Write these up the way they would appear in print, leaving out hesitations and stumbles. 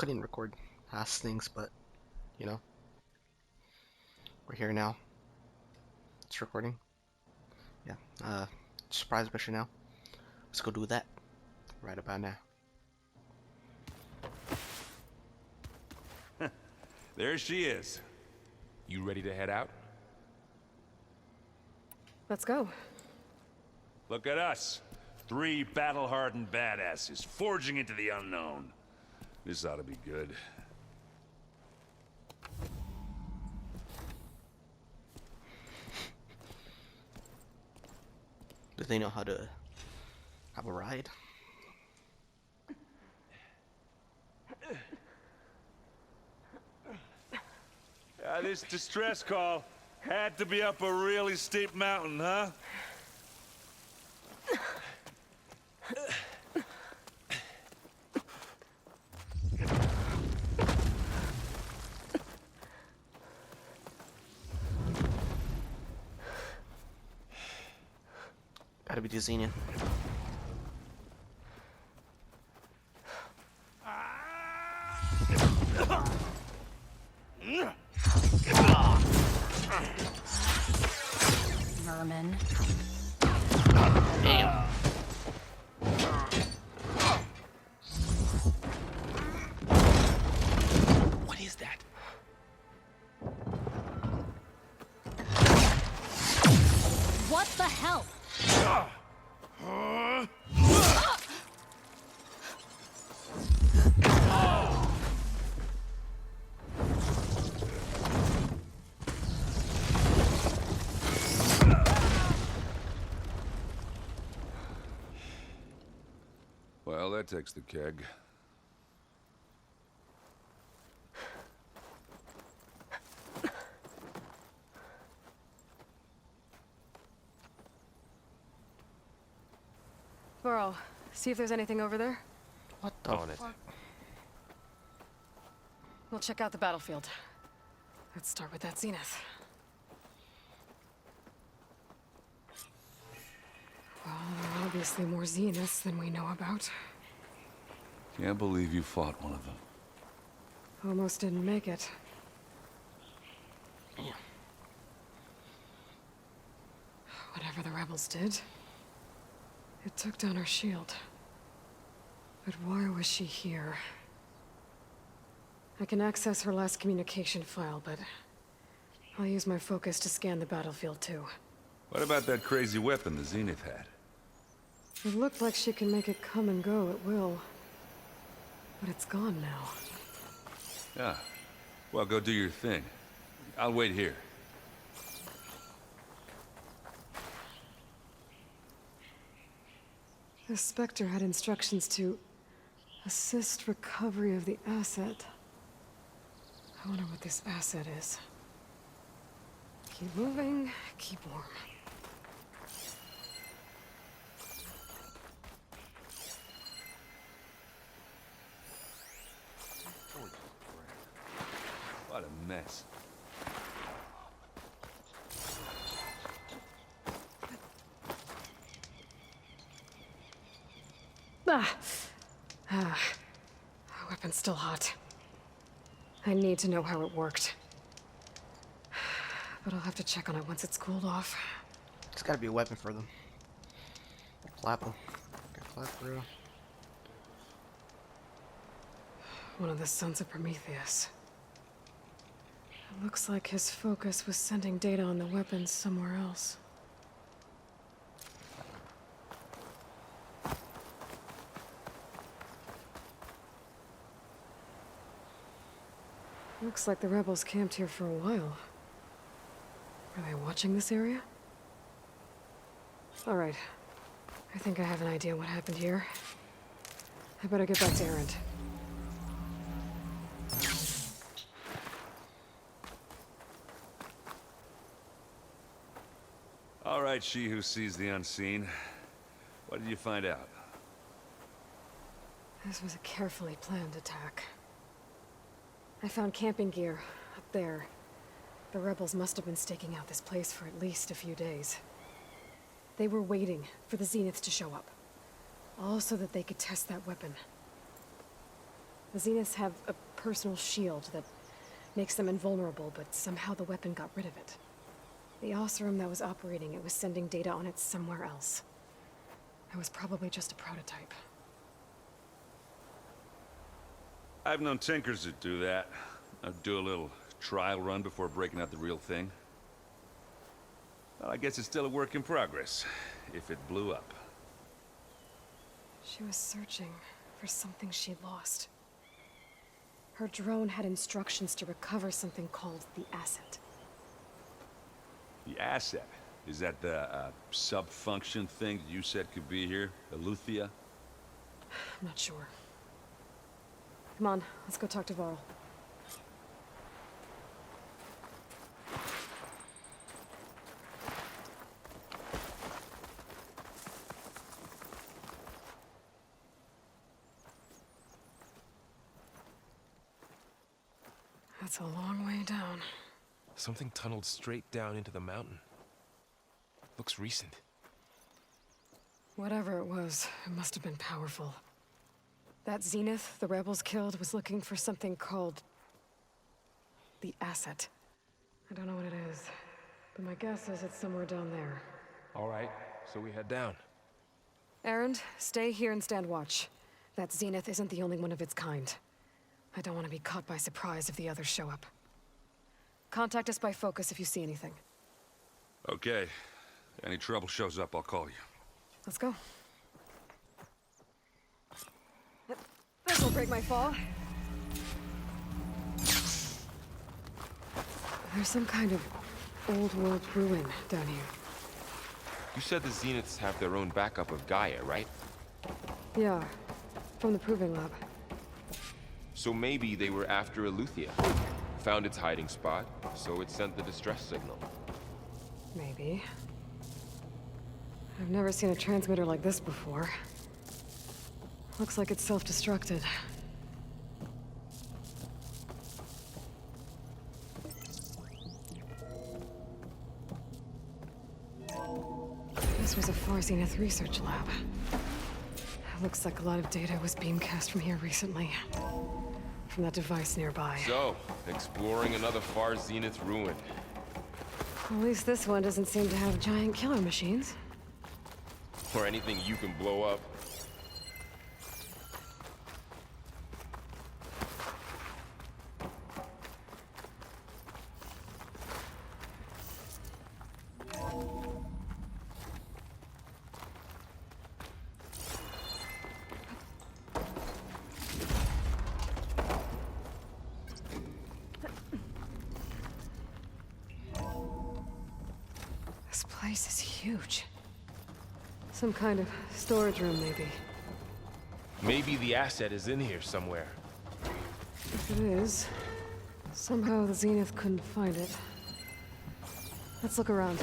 couldn't record past things, but you know, we're here now. It's recording. Yeah. Surprise mission now. Let's go do that right about now. There she is. You ready to head out? Let's go. Look at us. 3 battle-hardened badasses forging into the unknown. This ought to be good. Do they know how to have a ride? This distress call had to be up a really steep mountain, huh? Gotta be the Xenian. Vermin. Damn. What is that? What the hell? Well, that takes the keg. Burrow, see if there's anything over there. What the fuck? We'll check out the battlefield. Let's start with that zenith. Well, there are obviously more zeniths than we know about. Can't believe you fought one of them. Almost didn't make it. Yeah. Whatever the rebels did, it took down our shield. But why was she here? I can access her last communication file, but I'll use my focus to scan the battlefield too. What about that crazy weapon the Zenith had? It looked like she can make it come and go at will. But it's gone now. Yeah. Well, go do your thing. I'll wait here. The Spectre had instructions to assist recovery of the asset. I wonder what this asset is. Keep moving, keep warm. What a mess. Ah, weapon's still hot. I need to know how it worked. But I'll have to check on it once it's cooled off. It's gotta be a weapon for them. Flap them. Flap for real. One of the sons of Prometheus. It looks like his focus was sending data on the weapons somewhere else. Looks like the rebels camped here for a while. Are they watching this area? All right. I think I have an idea what happened here. I better get back to Erend. All right, she who sees the unseen. What did you find out? This was a carefully planned attack. I found camping gear up there. The rebels must have been staking out this place for at least a few days. They were waiting for the Zeniths to show up. All so that they could test that weapon. The Zeniths have a personal shield that makes them invulnerable, but somehow the weapon got rid of it. The Oseram that was operating it was sending data on it somewhere else. It was probably just a prototype. I've known tinkers that do that. I'd do a little trial run before breaking out the real thing. Well, I guess it's still a work in progress, if it blew up. She was searching for something she lost. Her drone had instructions to recover something called the asset. The asset? Is that the sub-function thing that you said could be here? Eleuthia? I'm not sure. Come on, let's go talk to Varl. That's a long way down. Something tunneled straight down into the mountain. Looks recent. Whatever it was, it must have been powerful. That Zenith the rebels killed was looking for something called the asset. I don't know what it is, but my guess is it's somewhere down there. All right, so we head down. Erend, stay here and stand watch. That Zenith isn't the only one of its kind. I don't want to be caught by surprise if the others show up. Contact us by focus if you see anything. Okay. Any trouble shows up, I'll call you. Let's go. This will break my fall. There's some kind of old-world ruin down here. You said the Zeniths have their own backup of Gaia, right? Yeah, from the Proving Lab. So maybe they were after Eleuthia. Found its hiding spot, so it sent the distress signal. Maybe. I've never seen a transmitter like this before. Looks like it's self-destructed. This was a Far Zenith research lab. Looks like a lot of data was beamcast from here recently. From that device nearby. So, exploring another Far Zenith ruin. At least this one doesn't seem to have giant killer machines. Or anything you can blow up. This place is huge. Some kind of storage room, maybe. Maybe the asset is in here somewhere. If it is, somehow the Zenith couldn't find it. Let's look around.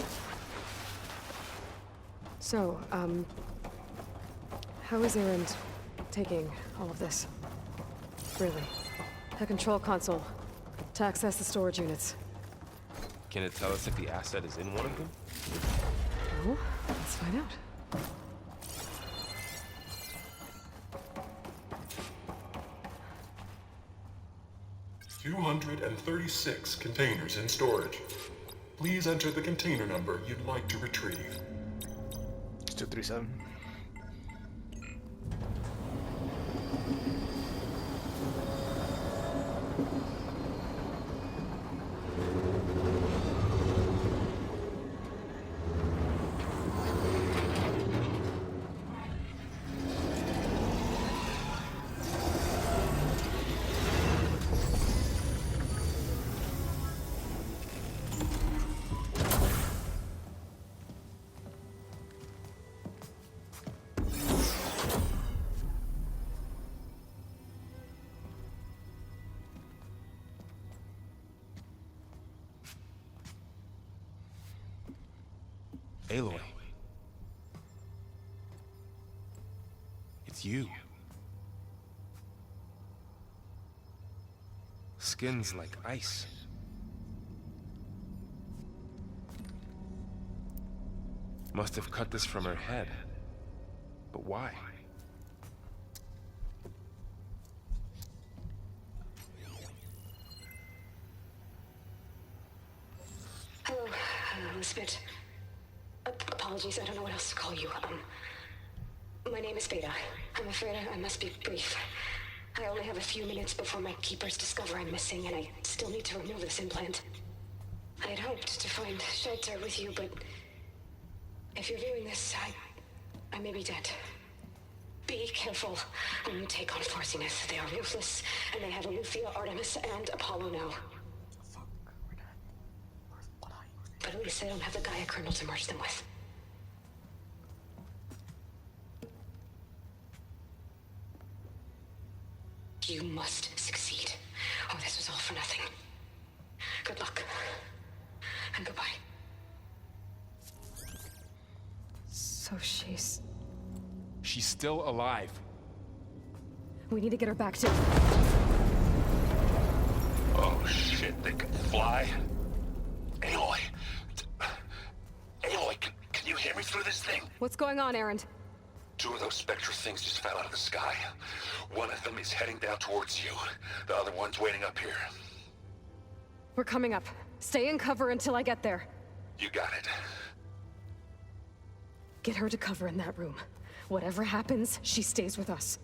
So, how is Erend taking all of this? Really? The control console, to access the storage units. Can it tell us if the asset is in one of them? No? Let's find out. $236 containers in storage. Please enter the container number you'd like to retrieve. It's 237. Aloy. It's you. Skin's like ice. Must have cut this from her head. But why? Spit. Apologies, I don't know what else to call you. My name is Beta. I'm afraid I must be brief. I only have a few minutes before my keepers discover I'm missing, and I still need to remove this implant. I had hoped to find shelter with you, but if you're viewing this, I may be dead. Be careful when you take on Farsiness. They are ruthless, and they have Eleuthia, Artemis, and Apollo now. Fuck, we're dead. What are you? But at least I don't have the Gaia kernel to merge them with. You must succeed. Oh, this was all for nothing. Good luck. And goodbye. So she's... She's still alive. We need to get her back to... Oh shit, they can fly? Aloy! Aloy, can you hear me through this thing? What's going on, Erend? 2 of those Spectre things just fell out of the sky. One of them is heading down towards you. The other one's waiting up here. We're coming up. Stay in cover until I get there. You got it. Get her to cover in that room. Whatever happens, she stays with us.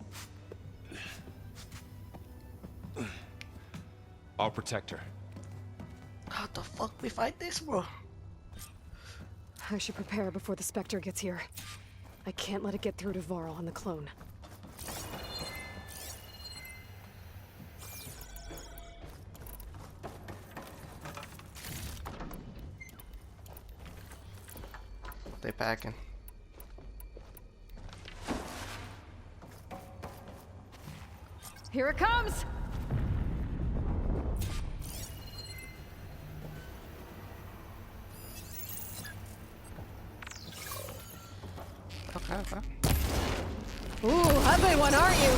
I'll protect her. How the fuck we fight this, bro? I should prepare before the Spectre gets here. I can't let it get through to Varl and the clone. They packing. Here it comes! Okay, okay. Ooh, ugly one, aren't you?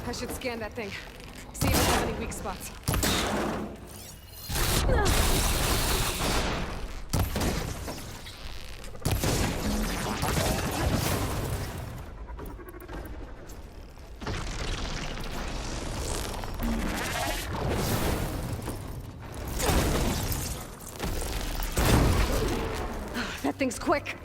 I should scan that thing. See if it has any weak spots. That thing's quick.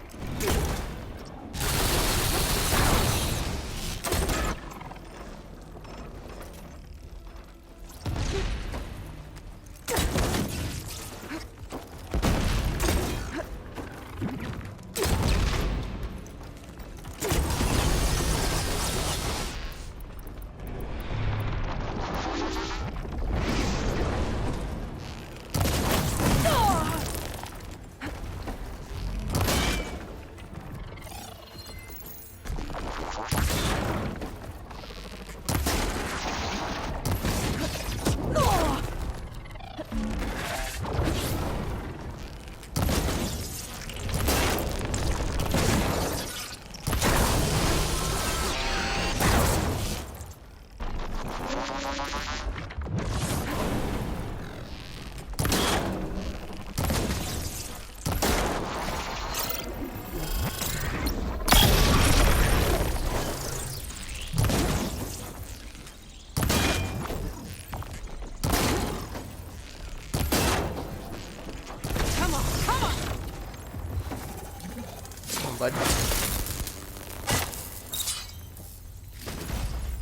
Bud.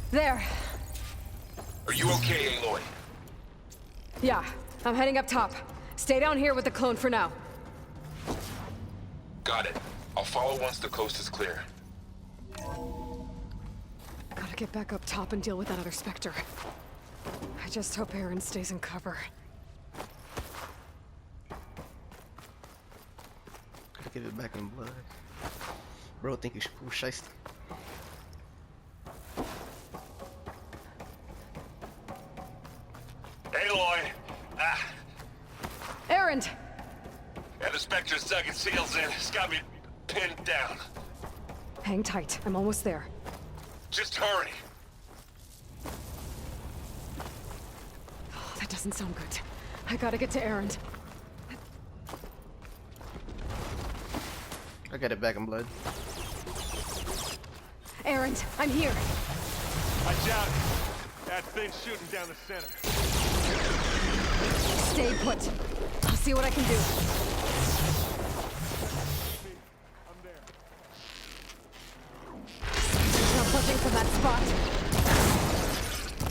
There. Are you okay, Aloy? Yeah, I'm heading up top. Stay down here with the clone for now. Got it. I'll follow once the coast is clear. Gotta get back up top and deal with that other Spectre. I just hope Erend stays in cover. Gotta get it back in blood. Bro, think you should pull shiesty. Aloy! Erend! And the Spectre's dug its heels in. It's got me pinned down. Hang tight, I'm almost there. Just hurry. doesn't sound good. I gotta get to Erend. I got it back in blood. Erend, I'm here. Watch out! That thing's shooting down the center. Stay put. I'll see what I can do. I'm there. There's no budging from that spot.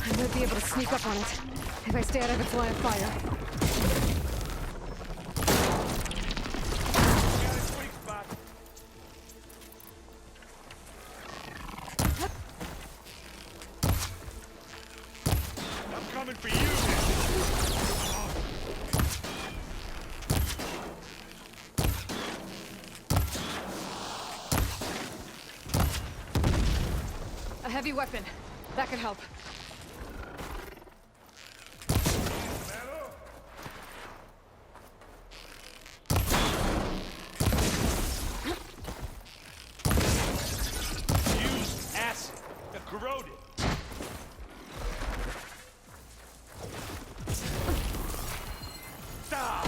I might be able to sneak up on it if I stay out of its line of fire. Got a sweet spot. I'm coming for you now. A heavy weapon. That could help. Use acid. Corroded. Stop!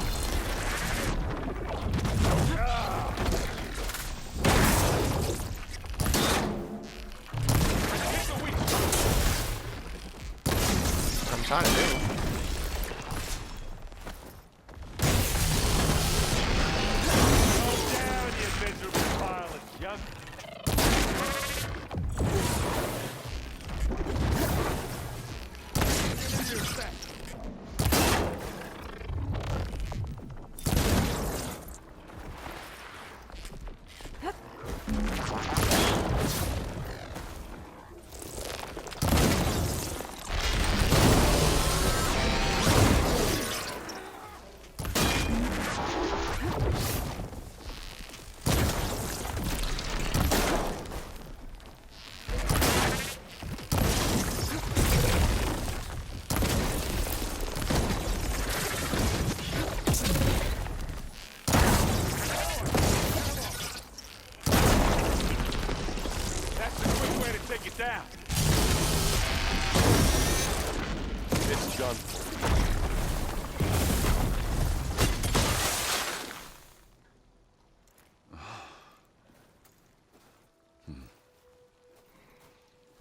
What I'm trying to do. Go down, you miserable pile of junk. That's a quick way to take it down. It's done.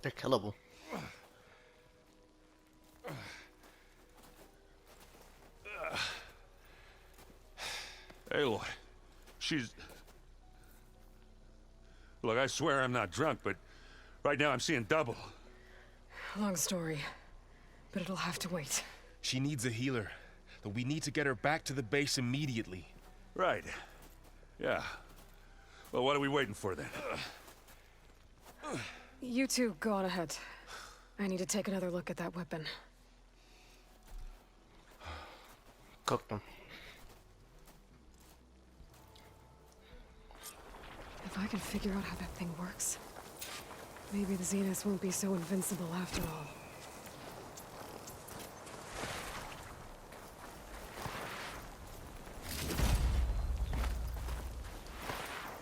They're killable. Aloy, she's... Look, I swear I'm not drunk, but right now I'm seeing double. Long story, but it'll have to wait. She needs a healer, but we need to get her back to the base immediately. Right. Yeah. Well, what are we waiting for then? You two go on ahead. I need to take another look at that weapon. Cook them. If I can figure out how that thing works, maybe the Zeniths won't be so invincible after all.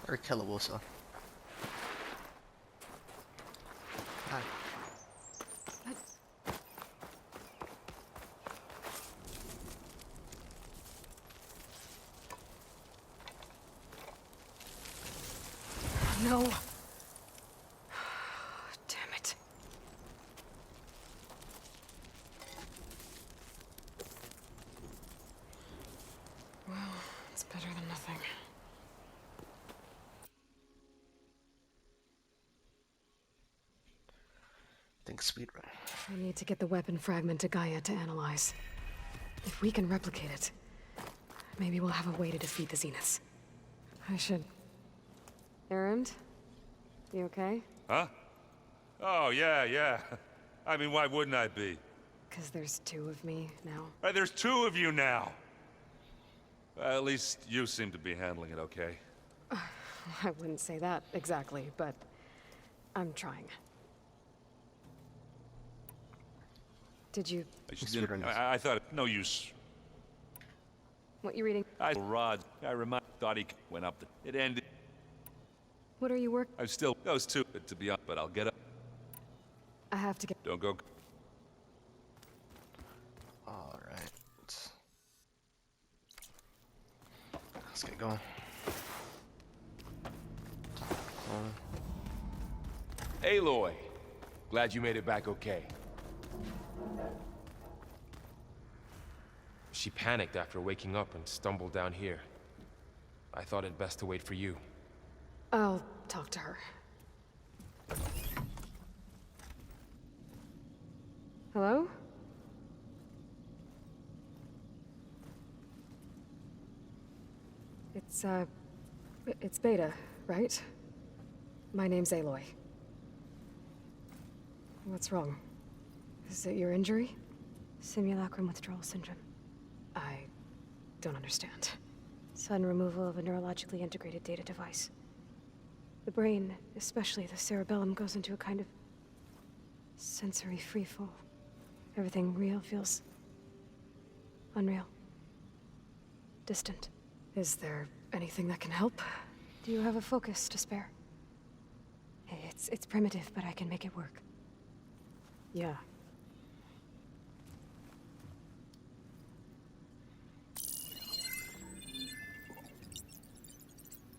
They're killable, so. Hi. No. Damn it. Well, it's better than nothing. Think speedrun. I need to get the weapon fragment to Gaia to analyze. If we can replicate it, maybe we'll have a way to defeat the Zeniths. I should... Erend? You okay? Huh? Oh, yeah. I mean, why wouldn't I be? 'Cause there's two of me now. Right, there's two of you now. Well, at least you seem to be handling it okay. I wouldn't say that exactly, but I'm trying. Did you... I thought no use. What you reading? Rod, thought he went up. It ended. What are you work... I'm still those two to be up, but I'll get up. I have to get... Don't go. Alright. Let's get going. Aloy, glad you made it back okay. She panicked after waking up and stumbled down here. I thought it best to wait for you. I'll talk to her. Hello? It's Beta, right? My name's Aloy. What's wrong? Is it your injury? Simulacrum withdrawal syndrome. I don't understand. Sudden removal of a neurologically integrated data device. The brain, especially the cerebellum, goes into a kind of sensory freefall. Everything real feels unreal. Distant. Is there anything that can help? Do you have a focus to spare? It's primitive, but I can make it work. Yeah.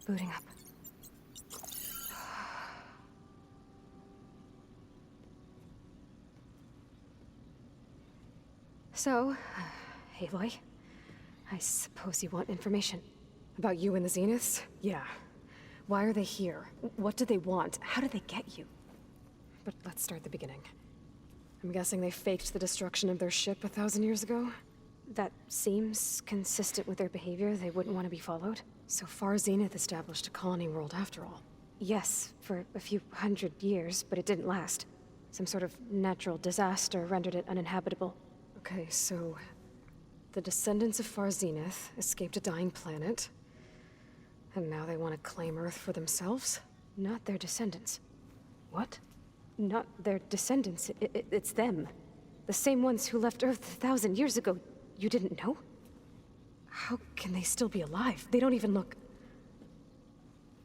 Booting up. So, Aloy, I suppose you want information. About you and the Zeniths? Yeah. Why are they here? What do they want? How did they get you? But let's start at the beginning. I'm guessing they faked the destruction of their ship 1,000 years ago? That seems consistent with their behavior. They wouldn't want to be followed. So far, Zenith established a colony world after all. Yes, for a few hundred years, but it didn't last. Some sort of natural disaster rendered it uninhabitable. Okay, so... the descendants of Far Zenith escaped a dying planet, and now they want to claim Earth for themselves? Not their descendants. What? Not their descendants. It's them. The same ones who left Earth 1,000 years ago. You didn't know? How can they still be alive? They don't even look...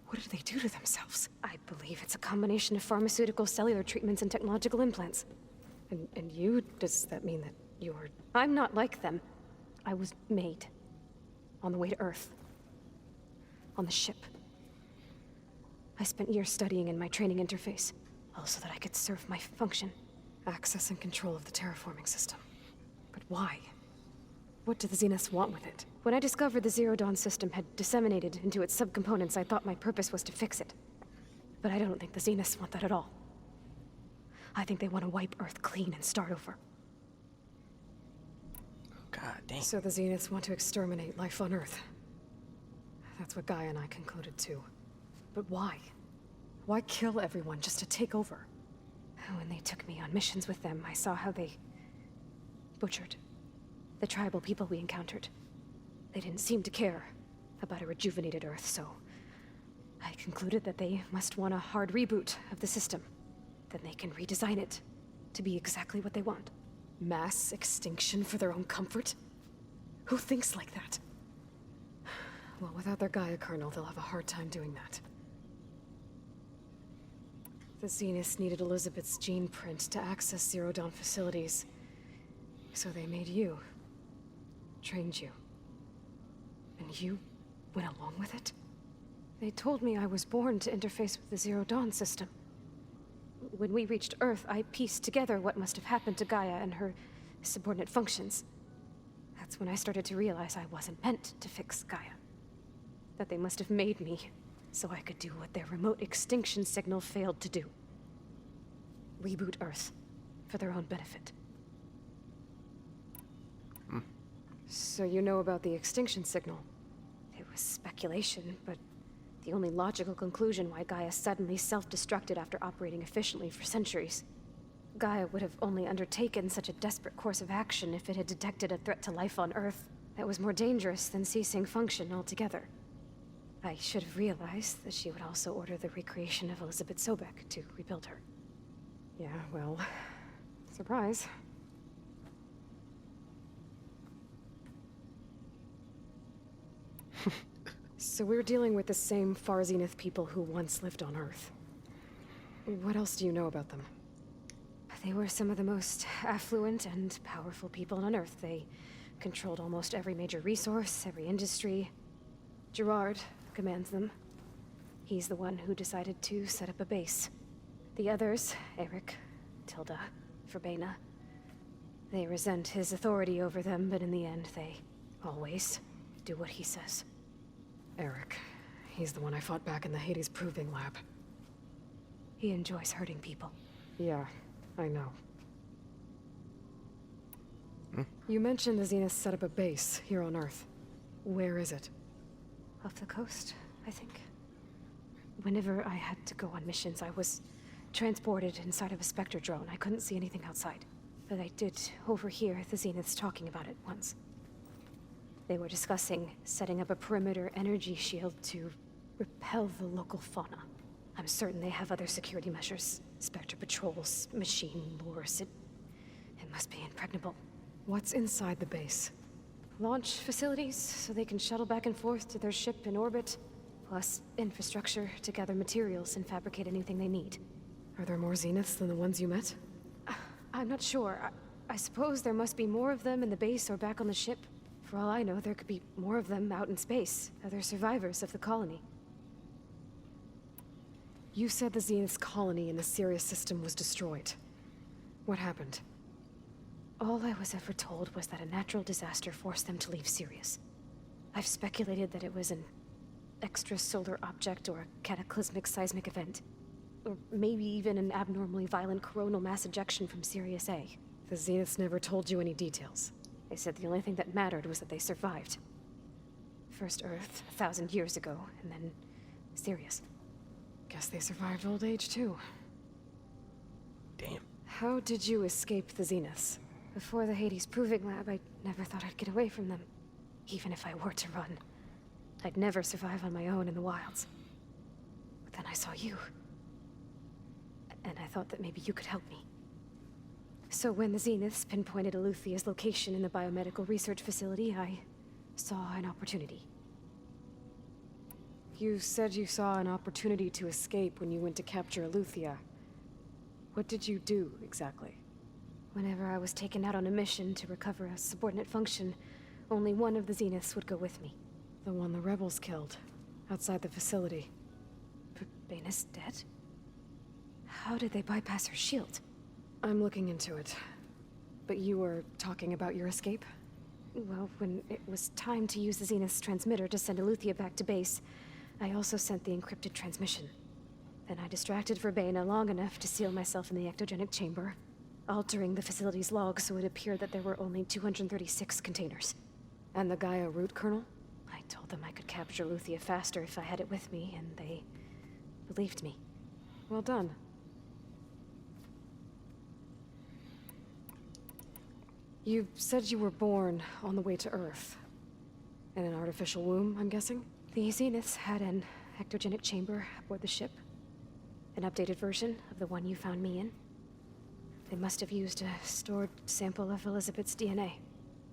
What did they do to themselves? I believe it's a combination of pharmaceutical, cellular treatments, and technological implants. And you? Does that mean that you're... I'm not like them. I was made. On the way to Earth. On the ship. I spent years studying in my training interface, all so that I could serve my function. Access and control of the terraforming system. But why? What do the Zeniths want with it? When I discovered the Zero Dawn system had disseminated into its subcomponents, I thought my purpose was to fix it. But I don't think the Zeniths want that at all. I think they want to wipe Earth clean and start over. God dang. So the Zeniths want to exterminate life on Earth. That's what Gaia and I concluded too. But why? Why kill everyone just to take over? When they took me on missions with them, I saw how they butchered the tribal people we encountered. They didn't seem to care about a rejuvenated Earth, so I concluded that they must want a hard reboot of the system. Then they can redesign it to be exactly what they want. Mass extinction for their own comfort? Who thinks like that? Well, without their Gaia kernel, they'll have a hard time doing that. The Zeniths needed Elizabeth's gene print to access Zero Dawn facilities. So they made you. Trained you. And you went along with it? They told me I was born to interface with the Zero Dawn system. When we reached Earth, I pieced together what must have happened to Gaia and her subordinate functions. That's when I started to realize I wasn't meant to fix Gaia. That they must have made me so I could do what their remote extinction signal failed to do. Reboot Earth for their own benefit. So you know about the extinction signal? It was speculation, but the only logical conclusion why Gaia suddenly self-destructed after operating efficiently for centuries. Gaia would have only undertaken such a desperate course of action if it had detected a threat to life on Earth that was more dangerous than ceasing function altogether. I should have realized that she would also order the recreation of Elizabeth Sobek to rebuild her. Yeah, well... surprise. So we're dealing with the same Far Zenith people who once lived on Earth. What else do you know about them? They were some of the most affluent and powerful people on Earth. They controlled almost every major resource, every industry. Gerard commands them. He's the one who decided to set up a base. The others, Eric, Tilda, Verbena, they resent his authority over them, but in the end, they always do what he says. Eric. He's the one I fought back in the Hades Proving Lab. He enjoys hurting people. Yeah, I know. You mentioned the Zenith set up a base here on Earth. Where is it? Off the coast, I think. Whenever I had to go on missions, I was transported inside of a Spectre drone. I couldn't see anything outside. But I did overhear the Zeniths talking about it once. They were discussing setting up a perimeter energy shield to repel the local fauna. I'm certain they have other security measures. Spectre patrols, machine lures. It must be impregnable. What's inside the base? Launch facilities, so they can shuttle back and forth to their ship in orbit. Plus infrastructure to gather materials and fabricate anything they need. Are there more Zeniths than the ones you met? I'm not sure. I suppose there must be more of them in the base or back on the ship. For all I know, there could be more of them out in space, other survivors of the colony. You said the Zenith's colony in the Sirius system was destroyed. What happened? All I was ever told was that a natural disaster forced them to leave Sirius. I've speculated that it was an extrasolar object or a cataclysmic seismic event. Or maybe even an abnormally violent coronal mass ejection from Sirius A. The Zeniths never told you any details. They said the only thing that mattered was that they survived. First Earth, 1,000 years ago, and then Sirius. Guess they survived old age, too. Damn. How did you escape the Zeniths? Before the Hades Proving Lab, I never thought I'd get away from them. Even if I were to run. I'd never survive on my own in the wilds. But then I saw you. And I thought that maybe you could help me. So when the Zeniths pinpointed Eluthia's location in the biomedical research facility, I saw an opportunity. You said you saw an opportunity to escape when you went to capture Eluthia. What did you do, exactly? Whenever I was taken out on a mission to recover a subordinate function, only one of the Zeniths would go with me. The one the rebels killed, outside the facility. Baina's dead? How did they bypass her shield? I'm looking into it. But you were talking about your escape? Well, when it was time to use the Zenith's transmitter to send Eluthia back to base, I also sent the encrypted transmission. Then I distracted Verbena long enough to seal myself in the ectogenic chamber, altering the facility's log so it appeared that there were only 236 containers. And the Gaia root kernel? I told them I could capture Eluthia faster if I had it with me, and they believed me. Well done. You said you were born on the way to Earth. In an artificial womb, I'm guessing? The Zeniths had an ectogenic chamber aboard the ship. An updated version of the one you found me in. They must have used a stored sample of Elizabeth's DNA.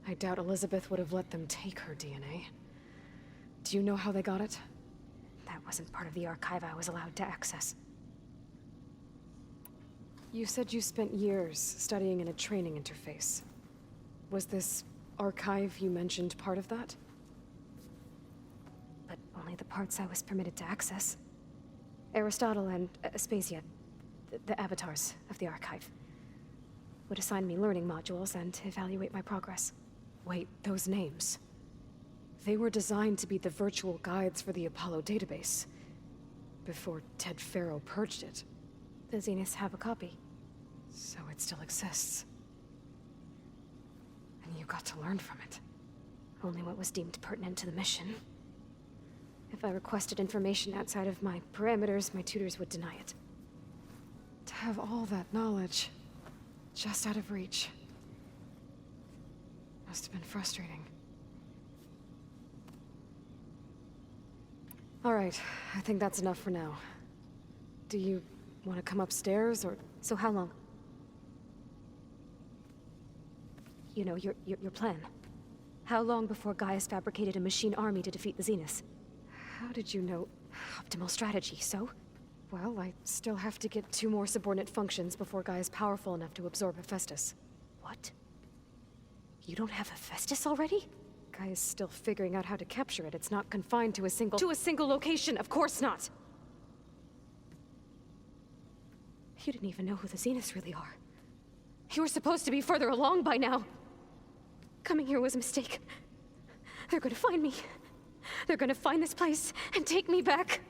I doubt Elizabeth would have let them take her DNA. Do you know how they got it? That wasn't part of the archive I was allowed to access. You said you spent years studying in a training interface. Was this archive you mentioned part of that? But only the parts I was permitted to access. Aristotle and Aspasia, the avatars of the archive, would assign me learning modules and evaluate my progress. Wait, those names. They were designed to be the virtual guides for the Apollo database. Before Ted Faro purged it. The Zeniths have a copy. So it still exists. And you got to learn from it. Only what was deemed pertinent to the mission. If I requested information outside of my parameters, my tutors would deny it. To have all that knowledge, just out of reach. Must have been frustrating. All right, I think that's enough for now. Do you want to come upstairs, or... So how long? You know, your plan. How long before Gaius fabricated a machine army to defeat the Zeniths? How did you know? Optimal strategy, so? Well, I still have to get 2 more subordinate functions before Gaia's powerful enough to absorb Hephaestus. What? You don't have Hephaestus already? Gaia's still figuring out how to capture it. It's not confined to a single location. Of course not! You didn't even know who the Zeniths really are. You were supposed to be further along by now. Coming here was a mistake. They're gonna find me. They're gonna find this place and take me back.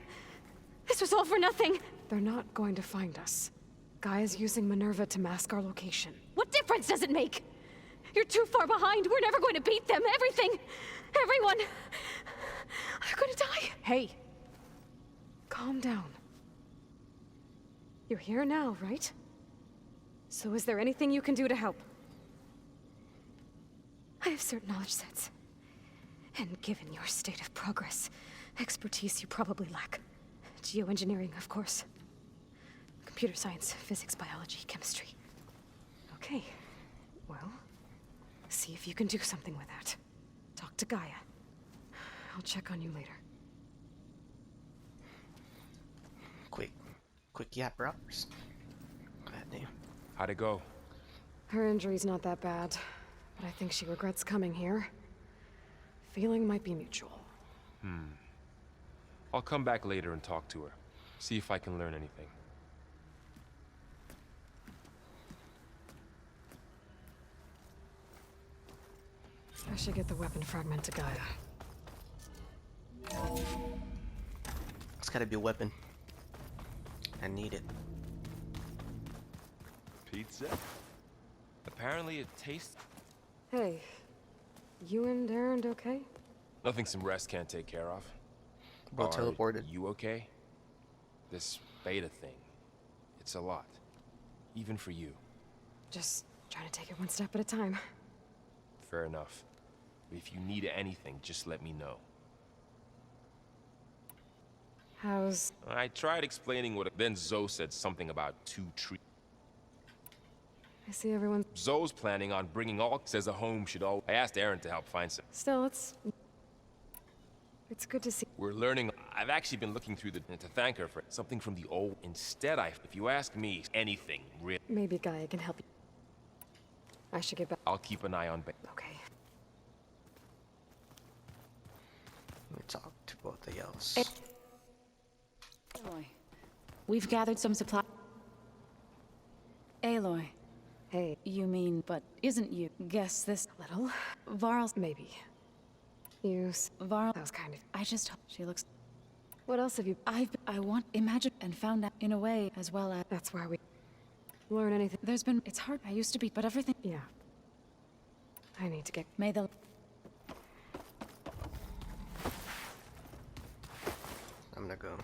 This was all for nothing. They're not going to find us. Gaia's using Minerva to mask our location. What difference does it make? You're too far behind. We're never going to beat them. Everything. Everyone. They're gonna die. Hey. Calm down. You're here now, right? So is there anything you can do to help? I have certain knowledge sets. And given your state of progress, expertise you probably lack. Geoengineering, of course. Computer science, physics, biology, chemistry. Okay. Well, see if you can do something with that. Talk to Gaia. I'll check on you later. Quick yap robbers. God damn. How'd it go? Her injury's not that bad, but I think she regrets coming here. Feeling might be mutual. I'll come back later and talk to her. See if I can learn anything. I should get the weapon fragment to Gaia. It's gotta be a weapon. I need it. Pizza? Apparently it tastes... Hey, you and Darren okay? Nothing some rest can't take care of. Bro, Are teleported. you okay? This beta thing, it's a lot. Even for you. Just trying to take it one step at a time. Fair enough. If you need anything, just let me know. How's... I tried explaining what... Then Zoe said something about 2 trees. I see everyone... Zoe's planning on bringing all... Says a home should all... I asked Aaron to help find some. Still, it's good to see... We're learning... I've actually been looking through the... to thank her for something from the old... Instead, if you ask me, anything, really... Maybe Gaia can help you. I should get back... I'll keep an eye on... Okay. Let me talk to both of y'all. Aloy, we've gathered some supply. Aloy. Hey. You mean, but isn't you? Guess this. Little? Varl's. Maybe. Varl. That was kind of... I just. She looks. What else have you... I want, imagine, and found out in a way as well as. That's where we... Learn anything. There's been. It's hard. I used to be, but everything. Yeah. I need to get... May the. I'm gonna go.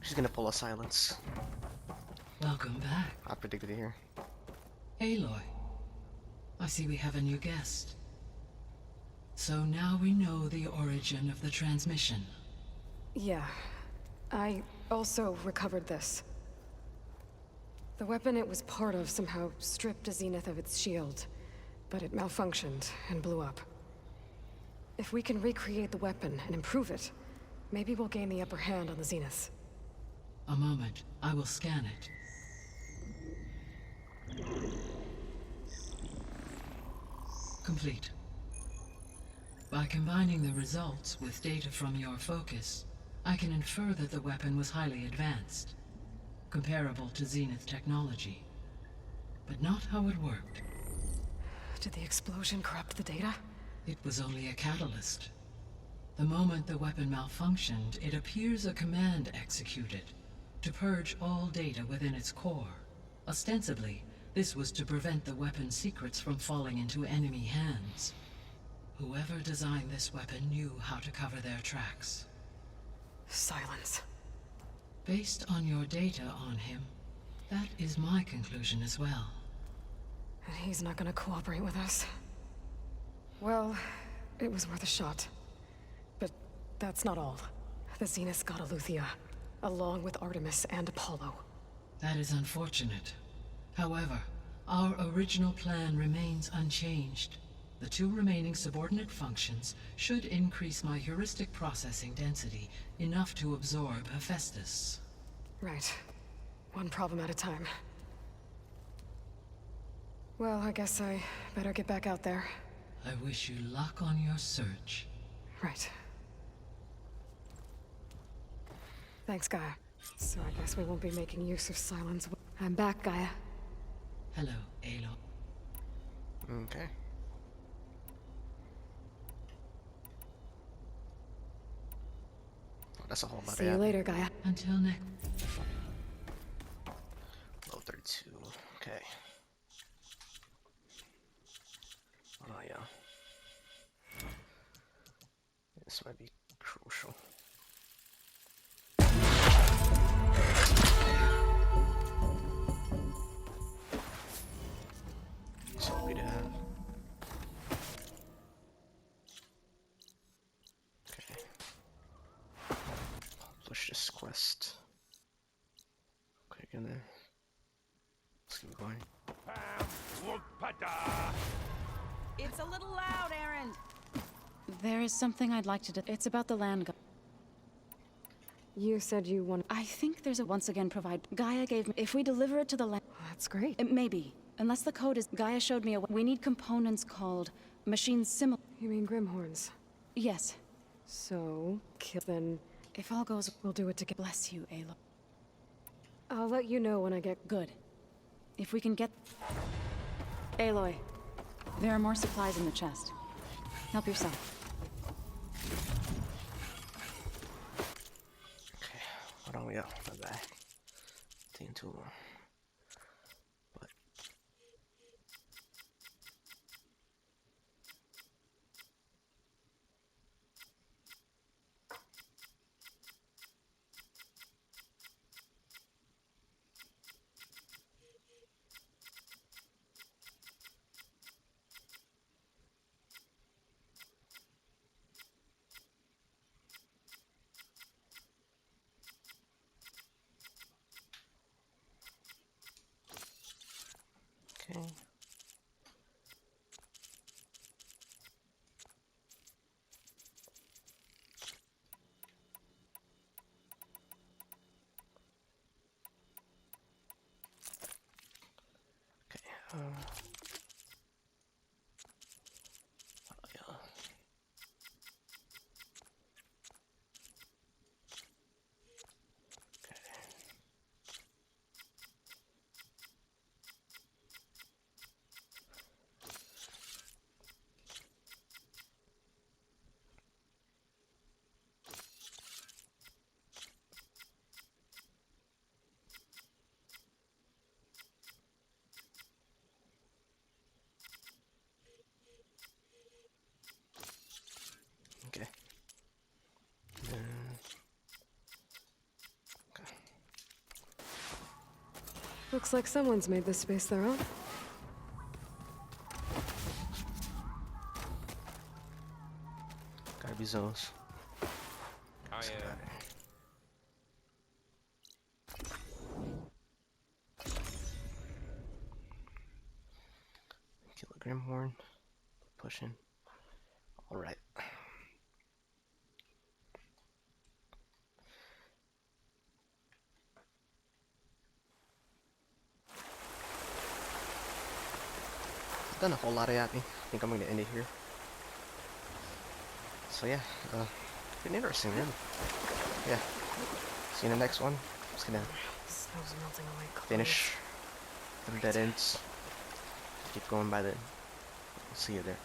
She's gonna pull a silence. Welcome back. I predicted it here. Aloy. I see we have a new guest. So now we know the origin of the transmission. Yeah. I also recovered this. The weapon it was part of somehow stripped a Zenith of its shield, but it malfunctioned and blew up. If we can recreate the weapon and improve it, maybe we'll gain the upper hand on the Zeniths. A moment. I will scan it. Complete. By combining the results with data from your focus, I can infer that the weapon was highly advanced, comparable to Zenith technology, but not how it worked. Did the explosion corrupt the data? It was only a catalyst. The moment the weapon malfunctioned, it appears a command executed to purge all data within its core. Ostensibly, this was to prevent the weapon's secrets from falling into enemy hands. Whoever designed this weapon knew how to cover their tracks. Silence. Based on your data on him, that is my conclusion as well. And he's not gonna cooperate with us. Well, it was worth a shot. But that's not all. The Zeniths got Aletheia, along with Artemis and Apollo. That is unfortunate. However, our original plan remains unchanged. The 2 remaining subordinate functions should increase my heuristic processing density enough to absorb Hephaestus. Right. One problem at a time. Well, I guess I better get back out there. I wish you luck on your search. Right. Thanks, Gaia. So I guess we won't be making use of silence. I'm back, Gaia. Hello, Aloy. Okay. Oh, that's a whole lot See you of later, Gaia. Until next. Low 32. Okay. Oh yeah. This might be crucial. So we to have. Okay. Push this quest. Okay, gonna. Let's keep going. It's a little loud, Aaron. There is something I'd like to do. It's about the land. You said you want. I think there's a once again provide. Gaia gave me. If we deliver it to the land. That's great. It may be. Unless the code is. Gaia showed me a. We need components called machines similar. You mean Grimhorns? Yes. So, kill then. If all goes. We'll do it together. Bless you, Aloy. I'll let you know when I get. Good. If we can get. Aloy, there are more supplies in the chest. Help yourself. Okay, what do we got? Bye bye. Team tool. But okay. Okay, yeah. Okay. Okay. Looks like someone's made this space their own. Gotta be zones. I Kill a Grimhorn. Pushing. Alright. Done a whole lot of yapping. I think I'm gonna end it here. So yeah, been interesting, really. Yeah. See you in the next one. Just gonna Snow's melting away. finish the dead ends. Keep going by the. See you there.